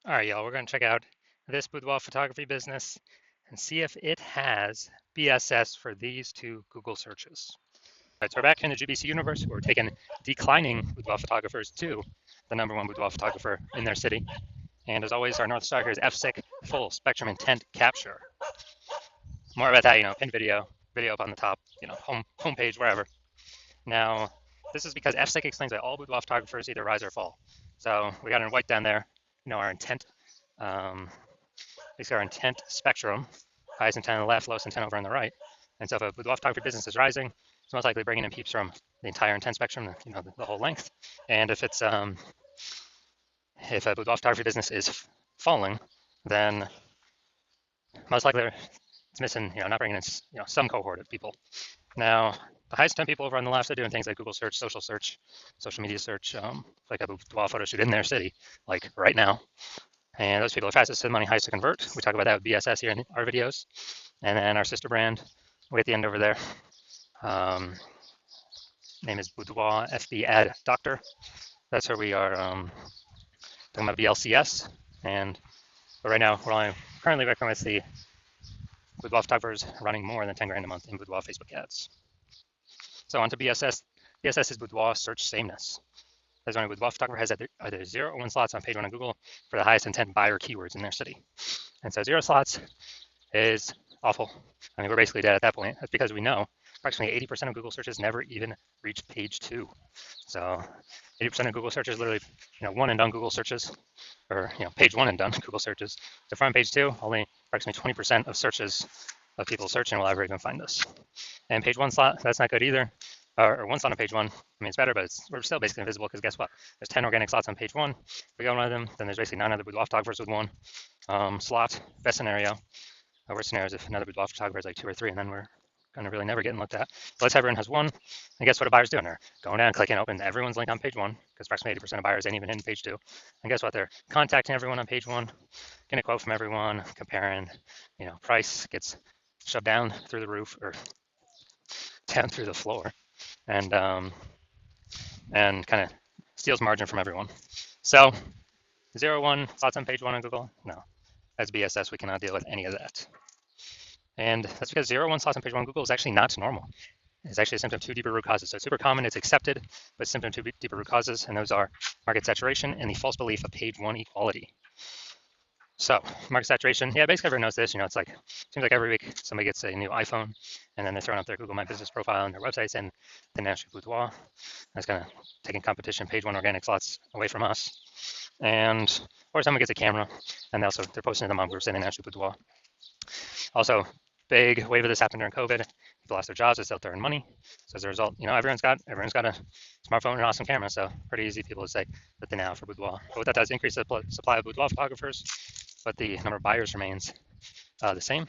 All right, y'all, we're going to check out this boudoir photography business and see if it has BSS for these two Google searches. All right, so we're back in the GBC universe. We're taking declining boudoir photographers to the #1 boudoir photographer in their city. And as always, our North Star here is FSIC, full spectrum intent capture. More about that, pin video up on the top, homepage, wherever. Now, this is because FSIC explains that all boudoir photographers either rise or fall. So we got in white down there, our intent. Basically our intent spectrum, highest intent on the left, lowest intent over on the right. And so if a boudoir photography business is rising, it's most likely bringing in peeps from the entire intent spectrum, the whole length. And if it's if a boudoir photography business is falling, then most likely it's missing, not bringing in, some cohort of people. Now, the highest intent people over on the left are doing things like Google search, social media search, like a boudoir photo shoot in their city, like right now. And those people are fastest to money, highest to convert. We talk about that with BSS here in our videos. And then our sister brand, way at the end over there, name is Boudoir FB Ad Doctor. That's where we are talking about BLCS. But right now, we're only currently working with the boudoir photographers running more than 10 grand a month in boudoir Facebook ads. So on to BSS. BSS is boudoir search sameness. As when a boudoir photographer has either 0 or 1 slots on page 1 on Google for the highest intent buyer keywords in their city. And so 0 slots is awful. I mean, we're basically dead at that point. That's because we know approximately 80% of Google searches never even reach page 2. So 80% of Google searches literally, one and done Google searches, or page 1 and done Google searches. So from page 2, only approximately 20% of searches of people searching will ever even find us. And page 1 slot, that's not good either. Or 1 slot on page 1, I mean, it's better, but we're still basically invisible because guess what? There's 10 organic slots on page 1. If we go on one of them, then there's basically 9 other boudoir photographers with 1 slot. Best scenario. Worst scenario is if another boudoir photographer is like 2 or 3, and then we're going to really never get looked at. But let's have everyone has 1. And guess what a buyer's doing? They're going down, clicking open everyone's link on page 1, because approximately 80% of buyers ain't even in page 2. And guess what? They're contacting everyone on page 1, getting a quote from everyone, comparing, price gets shoved down through the roof or down through the floor. And kind of steals margin from everyone. So 0, 1 slots on page 1 on Google, no, that's BSS. We cannot deal with any of that. And that's because 0, 1 slots on page 1 on Google is actually not normal. It's actually a symptom of 2 deeper root causes. So it's super common, it's accepted, but symptom of 2 deeper root causes, and those are market saturation and the false belief of page 1 equality. So market saturation, yeah, basically everyone knows this. It's like, seems like every week somebody gets a new iPhone, and then they're throwing up their Google My Business profile on their websites and the National Boudoir. That's kind of taking competition, page 1 organic slots away from us. Or someone gets a camera, and they're posting to the mom groups in the National Boudoir. Also, big wave of this happened during COVID. People lost their jobs, it's out there in money. So as a result, everyone's got a smartphone and an awesome camera. So pretty easy people to say that they now for boudoir. But what that does increase the supply of boudoir photographers, but the number of buyers remains the same.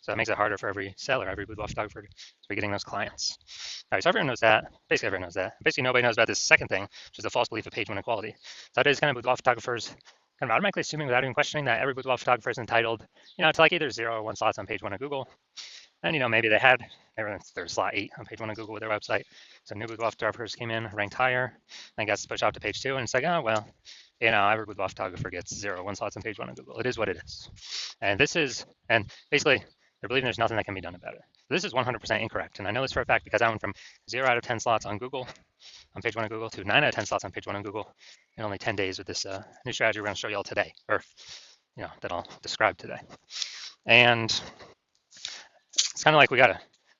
So it makes it harder for every seller, every boudoir photographer to be getting those clients. All right, so everyone knows that. Basically, everyone knows that. Basically, nobody knows about this second thing, which is the false belief of page 1 equality. So that is kind of boudoir photographers kind of automatically assuming without even questioning that every boudoir photographer is entitled, to like either 0 or 1 slots on page 1 of Google. And, maybe they had their slot 8 on page 1 of Google with their website. So new boudoir photographers came in, ranked higher, and got pushed off to page 2. And it's like, oh, well, every boudoir photographer gets 0 or 1 slots on page 1 of Google. It is what it is. And basically, they're believing there's nothing that can be done about it. This is 100% incorrect. And I know this for a fact because I went from 0 out of 10 slots on Google, on page 1 of Google, to 9 out of 10 slots on page 1 of Google in only 10 days with this new strategy we're going to show you all today, or, that I'll describe today. And it's kind of like we got to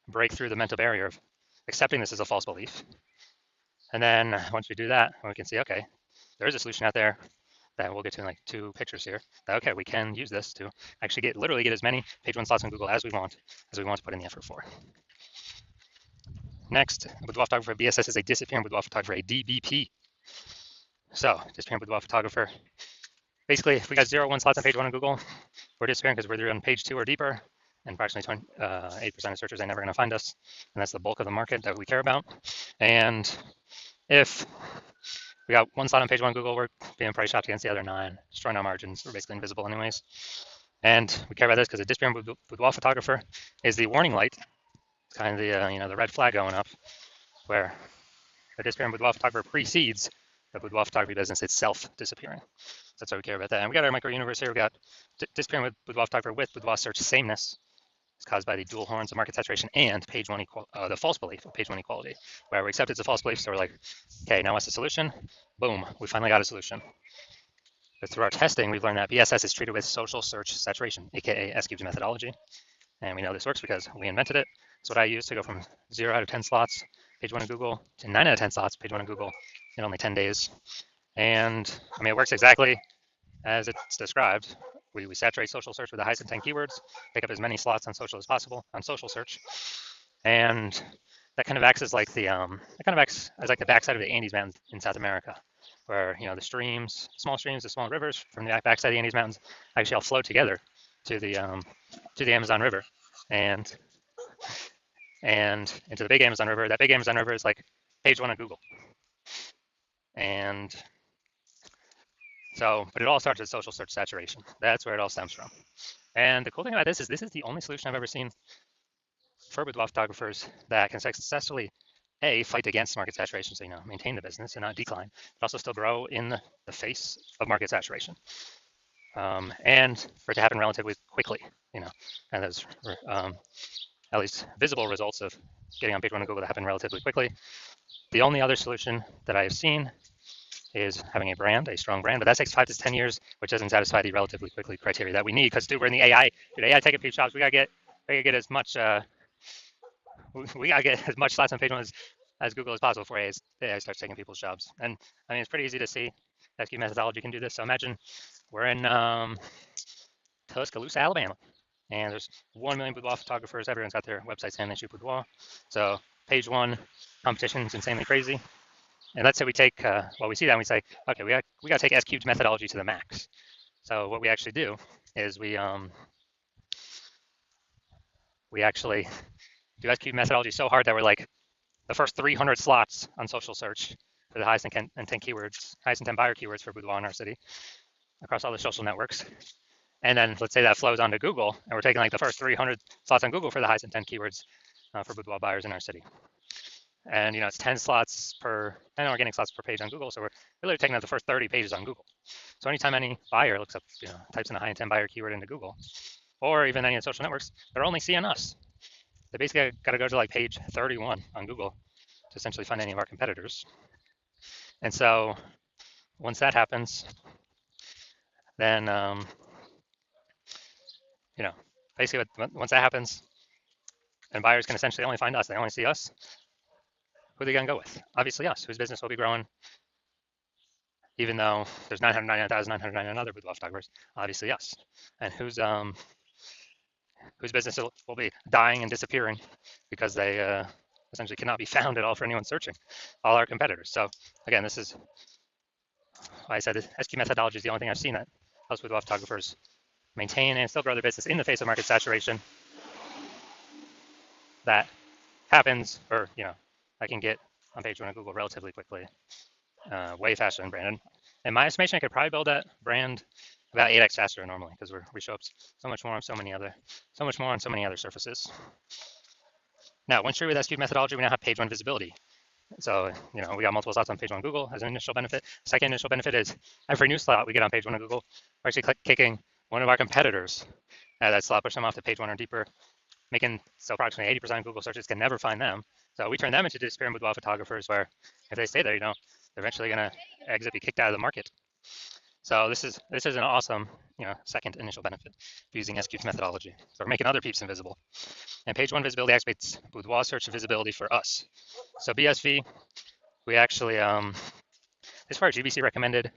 break through the mental barrier of accepting this as a false belief. And then once we do that, we can see, okay, there is a solution out there that we'll get to in like 2 pictures here. That, okay, we can use this to actually literally get as many page 1 slots on Google as we want to put in the effort for. Next, boudoir photographer BSS is a disappearing boudoir photographer, a DBP. So disappearing boudoir photographer. Basically, if we got 0 or 1 slots on page 1 on Google, we're disappearing because we're either on page 2 or deeper, and approximately 8% of searchers are never going to find us, and that's the bulk of the market that we care about. And if we got 1 slot on page 1 on Google, we're being price shopped against the other 9, destroying our margins. We're basically invisible anyways. And we care about this because a disappearing boudoir photographer is the warning light, kind of the red flag going up, where a disappearing boudoir photographer precedes the boudoir photography business itself disappearing. that's why we care about that. And we got our micro universe here. We got disappearing with boudoir photographer with boudoir search sameness. It's caused by the dual horns of market saturation and page one the false belief of page one equality, where we accept it's a false belief. So we're like, okay, now what's the solution? Boom, we finally got a solution. But through our testing, we've learned that BSS is treated with social search saturation, aka S-cubed methodology. And we know this works because we invented it. It's what I use to go from 0 out of 10 slots, page one of Google, to 9 out of 10 slots, page one of Google, in only 10 days. And I mean, it works exactly as it's described. We saturate social search with the highest intent keywords, pick up as many slots on social as possible on social search, and that kind of acts as like the backside of the Andes Mountains in South America, where the small streams, the small rivers from the backside of the Andes Mountains actually all flow together to the Amazon River, and into the big Amazon River. That big Amazon River is like page one of Google, and so, but it all starts with social search saturation. That's where it all stems from. And the cool thing about this is the only solution I've ever seen for boudoir photographers that can successfully fight against market saturation, so maintain the business and not decline, but also still grow in the face of market saturation, and for it to happen relatively quickly. And those at least visible results of getting on page one of Google to happen relatively quickly. The only other solution that I have seen is having a strong brand, but that takes 5 to 10 years, which doesn't satisfy the relatively quickly criteria that we need. Because we're in the AI. Dude, AI taking few jobs. We gotta get as much. We gotta get as much slots on page one as Google as possible before AI starts taking people's jobs. And I mean, it's pretty easy to see that SQ methodology can do this. So imagine we're in Tuscaloosa, Alabama, and there's 1 million boudoir photographers. Everyone's got their website saying they shoot boudoir. So page one competition is insanely crazy. And let's say we take, we see that and we say, okay, we got to take S-cubed methodology to the max. So what we actually do is we actually do S-cubed methodology so hard that we're like the first 300 slots on social search for the highest intent keywords, highest intent buyer keywords for boudoir in our city across all the social networks. And then let's say that flows onto Google, and we're taking like the first 300 slots on Google for the highest intent keywords for boudoir buyers in our city. And it's 10 organic slots per page on Google. So we're really taking out the first 30 pages on Google. So anytime any buyer looks up, types in a high intent buyer keyword into Google, or even any of the social networks, they're only seeing us. They basically got to go to like page 31 on Google to essentially find any of our competitors. And so once that happens, then basically once that happens, and buyers can essentially only find us. They only see us. Who are they going to go with? Obviously us, whose business will be growing, even though there's 999,999 other boudoir photographers. Obviously us, and whose business will be dying and disappearing because they essentially cannot be found at all for anyone searching. All our competitors. So again, this is why I said the SQ methodology is the only thing I've seen that helps boudoir photographers maintain and still grow their business in the face of market saturation. That happens, or I can get on page one of Google relatively quickly, way faster than Brandon. In my estimation, I could probably build that brand about 8x faster normally because we show up so much more on so many other surfaces. Now, once you're with SQ methodology, we now have page one visibility. So we got multiple slots on page one Google as an initial benefit. Second initial benefit is every new slot we get on page one of Google, we're actually kicking one of our competitors at that slot, push them off to page one or deeper, making so approximately 80% of Google searches can never find them. So we turn them into disappearing boudoir photographers, where if they stay there, they're eventually going to be kicked out of the market. So this is an awesome, second initial benefit of using SQ's methodology. So we're making other peeps invisible. And page one visibility activates boudoir search visibility for us. So BSV, we actually, as far as GBC recommended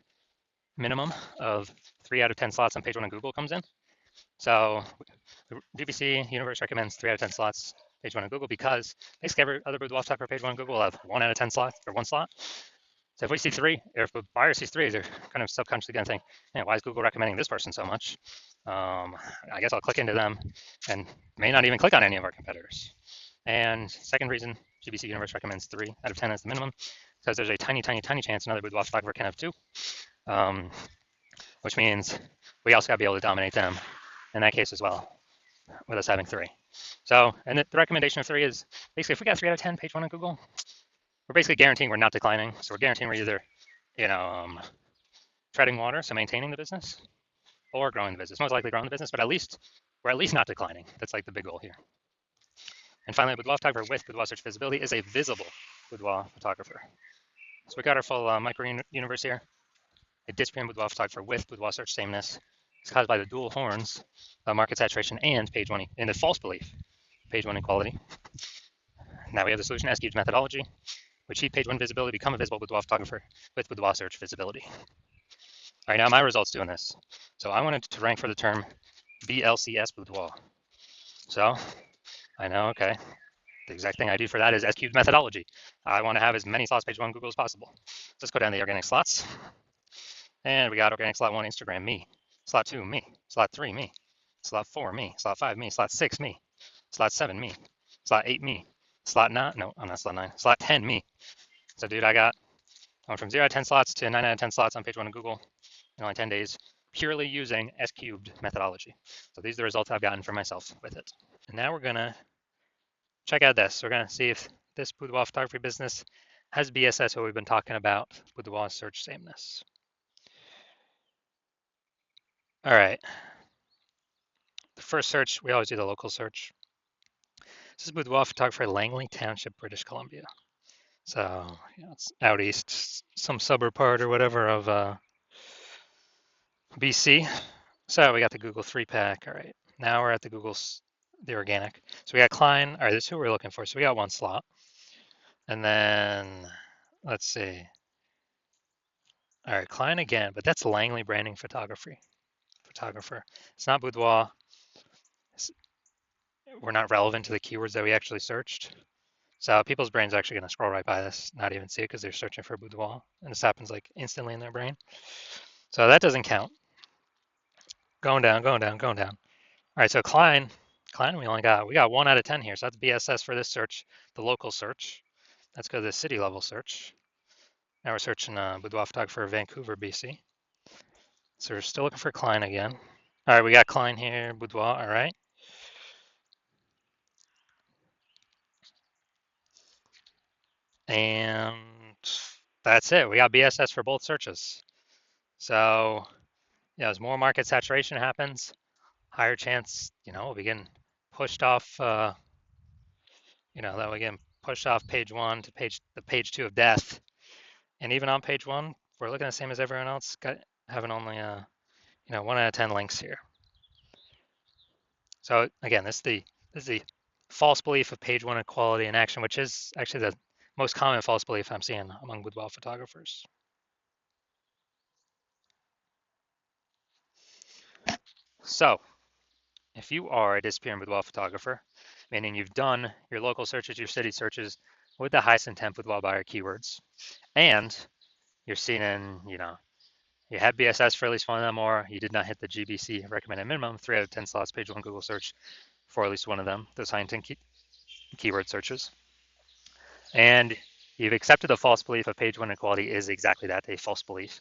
minimum of 3 out of 10 slots on page one of Google comes in. So the GBC universe recommends 3 out of 10 slots page one on Google because basically every other boudoir photographer page one on Google will have 1 out of 10 slots or 1 slot. So if we see 3, or if a buyer sees 3, they're kind of subconsciously going to think, why is Google recommending this person so much? I guess I'll click into them and may not even click on any of our competitors. And second reason GBC universe recommends 3 out of 10 as the minimum, because there's a tiny, tiny, tiny chance another boudoir photographer can have 2, which means we also got to be able to dominate them in that case as well, with us having 3. So, and the recommendation of 3 is basically if we got 3 out of 10 page one on Google, we're basically guaranteeing we're not declining. So we're guaranteeing we're either, treading water, so maintaining the business, or growing the business. Most likely growing the business, but we're at least not declining. That's like the big goal here. And finally, boudoir photographer with boudoir search visibility is a visible boudoir photographer. So we got our full micro universe here. A disappearing boudoir photographer with boudoir search sameness is caused by the dual horns, market saturation, and page one, and the false belief, page one equality. Now we have the solution S cubed methodology. We achieve page one visibility, become a visible boudoir photographer with boudoir search visibility. All right, now my results doing this. So I wanted to rank for the term BLCS boudoir. So I know, okay, the exact thing I do for that is S cubed methodology. I want to have as many slots page one Google as possible. Let's go down the organic slots. And we got organic slot 1, Instagram, me. Slot 2, me. Slot 3, me. Slot 4, me. Slot 5, me. Slot 6, me. Slot 7, me. Slot 8, me. Slot 9, no, I'm not slot 9. Slot 10, me. So, dude, I went from 0 out of 10 slots to 9 out of 10 slots on page one of Google in only 10 days, purely using S cubed methodology. So these are the results I've gotten for myself with it. And now we're going to check out this. We're going to see if this boudoir photography business has BSS, what we've been talking about, boudoir search sameness. All right. The first search, we always do the local search. This is boudoir photographer, Langley Township, British Columbia. So it's out east, some suburb part or whatever of BC. So we got the Google 3-pack. All right. Now we're at the the organic. So we got Klein. All right, this is who we're looking for. So we got one slot. And then let's see. All right, Klein again, but that's Langley Branding Photographer. It's not boudoir. We're not relevant to the keywords that we actually searched. So people's brains are actually going to scroll right by this, not even see it because they're searching for boudoir. And this happens like instantly in their brain. So that doesn't count. Going down, going down, going down. All right, so Klein, we got 1 out of 10 here. So that's BSS for this search, the local search. Let's go to the city level search. Now we're searching boudoir photographer Vancouver, BC. So we're still looking for Klein again. All right, we got Klein here, boudoir, all right. And that's it. We got BSS for both searches. So, as more market saturation happens, higher chance, we'll be getting pushed off, that we get pushed off page one to the page 2 of death. And even on page 1, we're looking the same as everyone else, having only, 1 out of 10 links here. So again, this is the false belief of page 1 equality in action, which is actually the most common false belief I'm seeing among boudoir photographers. So if you are a disappearing boudoir photographer, meaning you've done your local searches, your city searches with the highest intent boudoir buyer keywords, and you're seen in, you had BSS for at least one of them, or you did not hit the GBC recommended minimum, 3 out of 10 slots, page 1 Google search for at least one of them, those high intent keyword searches. And you've accepted the false belief of page 1 equality is exactly that, a false belief.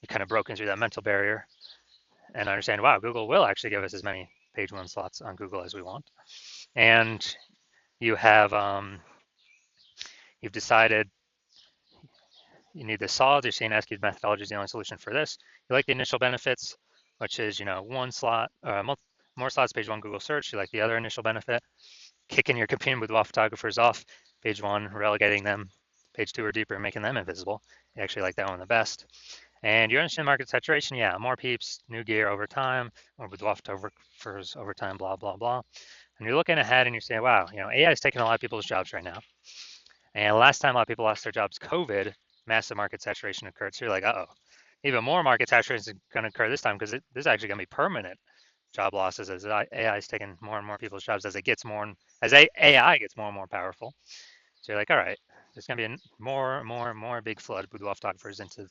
You kind of broken through that mental barrier and understand, wow, Google will actually give us as many page 1 slots on Google as we want. And you have, you've decided you need this solved. You're seeing SQ's methodology is the only solution for this. You like the initial benefits, which is, one slot, more slots, page 1 Google search. You like the other initial benefit, kicking your competing boudoir photographers off, page 1, relegating them, page 2 or deeper, making them invisible. You actually like that one the best. And you understand market saturation, yeah, more peeps, new gear over time, more boudoir photographers over time, blah, blah, blah. And you're looking ahead and you're saying, wow, AI is taking a lot of people's jobs right now. And last time a lot of people lost their jobs, COVID, massive market saturation occurred. So you're like, uh-oh, even more market saturation is going to occur this time because this is actually going to be permanent job losses as AI is taking more and more people's jobs as AI gets more and more powerful. So you're like, all right, there's going to be more and more big flood of boudoir photographers into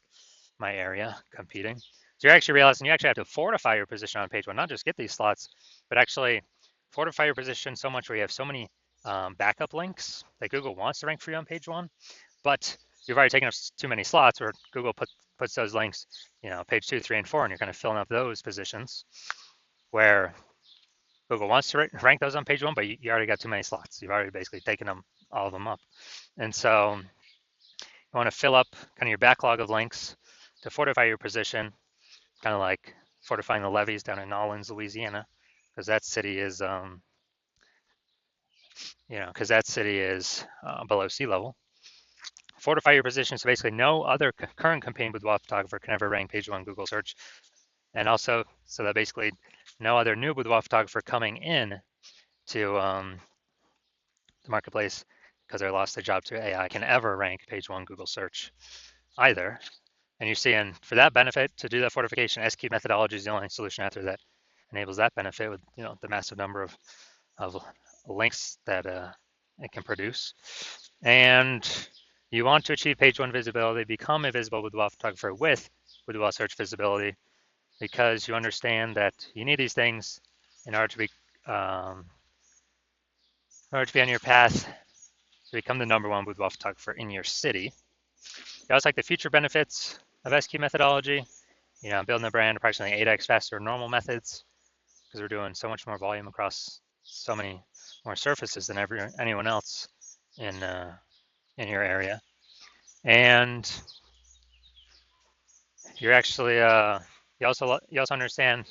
my area competing. So you're actually realizing you actually have to fortify your position on page 1, not just get these slots, but actually fortify your position so much where you have so many backup links that Google wants to rank for you on page 1, but you've already taken up too many slots where Google puts those links, page 2, 3, and 4, and you're kind of filling up those positions where Google wants to rank those on page 1, but you already got too many slots. You've already basically taken all of them up. And so you want to fill up kind of your backlog of links to fortify your position, kind of like fortifying the levees down in Nolens, Louisiana, because that city is, below sea level. Fortify your position so basically no other current competing boudoir photographer can ever rank page one Google search, and also so that basically no other new boudoir photographer coming in to the marketplace because they lost their job to AI can ever rank page one Google search either. And you see, and for that benefit, to do that fortification, SQ methodology is the only solution out there that enables that benefit with the massive number of links that it can produce. And you want to achieve page one visibility, become a visible boudoir photographer with boudoir search visibility, because you understand that you need these things in order to be on your path to become the number one boudoir photographer in your city. You also like the future benefits of SQ methodology. Building a brand approximately 8x faster than normal methods, because we're doing so much more volume across so many more surfaces than anyone else in your area. And you're actually you also understand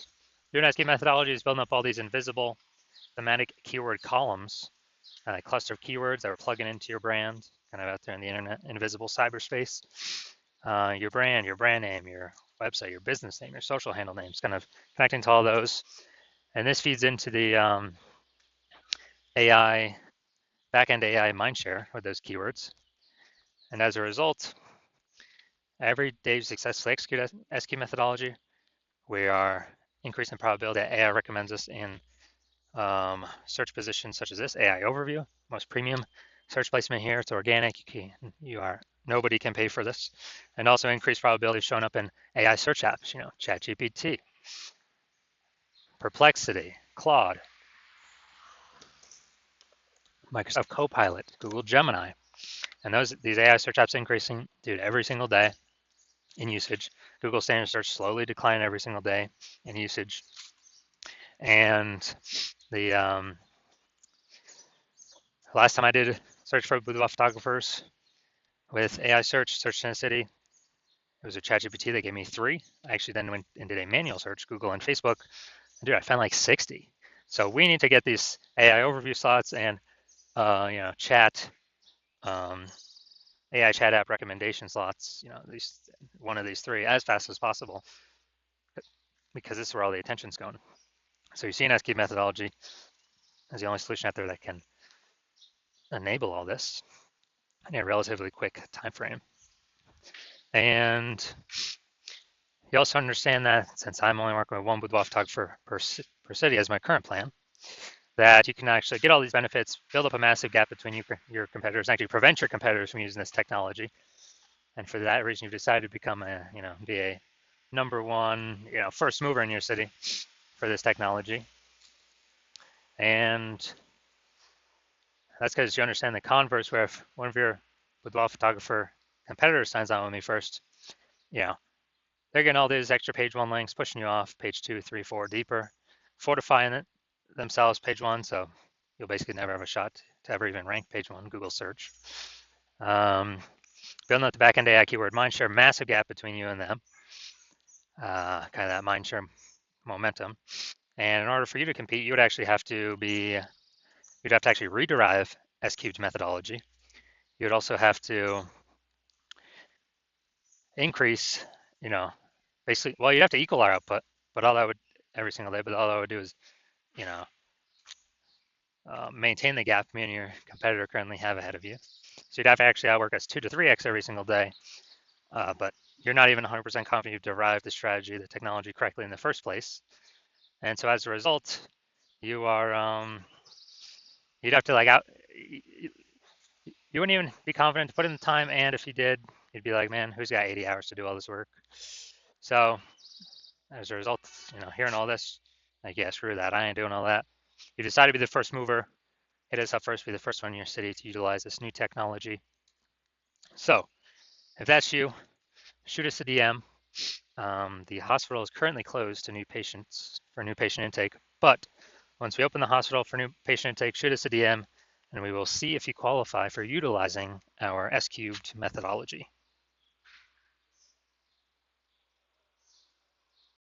doing SQ methodology is building up all these invisible thematic keyword columns, a cluster of keywords that we're plugging into your brand, kind of out there in the internet, invisible cyberspace. Your brand name, your website, your business name, your social handle names, kind of connecting to all those. And this feeds into the AI, backend AI mindshare with those keywords. And as a result, every day you successfully execute SQ methodology, we are increasing the probability that AI recommends us in search positions such as this, AI overview, most premium search placement here. It's organic. Nobody can pay for this. And also increased probability of showing up in AI search apps, ChatGPT, Perplexity, Claude, Microsoft Copilot, Google Gemini. And these AI search apps increasing, dude, every single day in usage. Google standard search slowly declining every single day in usage. And the last time I did search for boudoir photographers with AI search City, it was a ChatGPT that gave me 3. I actually then went and did a manual search, Google and Facebook. And dude, I found like 60. So we need to get these AI overview slots and chat AI chat app recommendation slots, one of these 3 as fast as possible, because this is where all the attention's going. So you see an SQ methodology as the only solution out there that can enable all this in a relatively quick time frame. And you also understand that since I'm only working with one boudoir photographer per city as my current plan, that you can actually get all these benefits, build up a massive gap between your competitors, and actually prevent your competitors from using this technology. And for that reason, you've decided to become be a number one, first mover in your city for this technology. And that's because you understand the converse, where if one of your boudoir photographer competitors signs on with me first, they're getting all these extra page one links, pushing you off page 2, 3, 4 deeper, fortifying it themselves page one. So you'll basically never have a shot to ever even rank page one Google search. Building up the backend AI keyword mindshare, massive gap between you and them, kind of that mindshare momentum. And in order for you to compete, you'd actually have to actually rederive SQ's methodology. You'd also have to increase, basically, well, you'd have to equal our output, but all that would every single day, but all I would do is, maintain the gap me and your competitor currently have ahead of you. So you'd have to actually outwork us 2 to 3x every single day, but you're not even 100% confident you've derived the strategy, the technology correctly in the first place. And so as a result, you are, you'd have to you wouldn't even be confident to put in the time. And if you did, you'd be like, man, who's got 80 hours to do all this work? So as a result, hearing all this, like, yeah, screw that. I ain't doing all that. You decide to be the first mover. Hit us up first, be the first one in your city to utilize this new technology. So if that's you, shoot us a DM. The hospital is currently closed to new patients for new patient intake, but once we open the hospital for new patient intake, shoot us a DM and we will see if you qualify for utilizing our S-cubed methodology.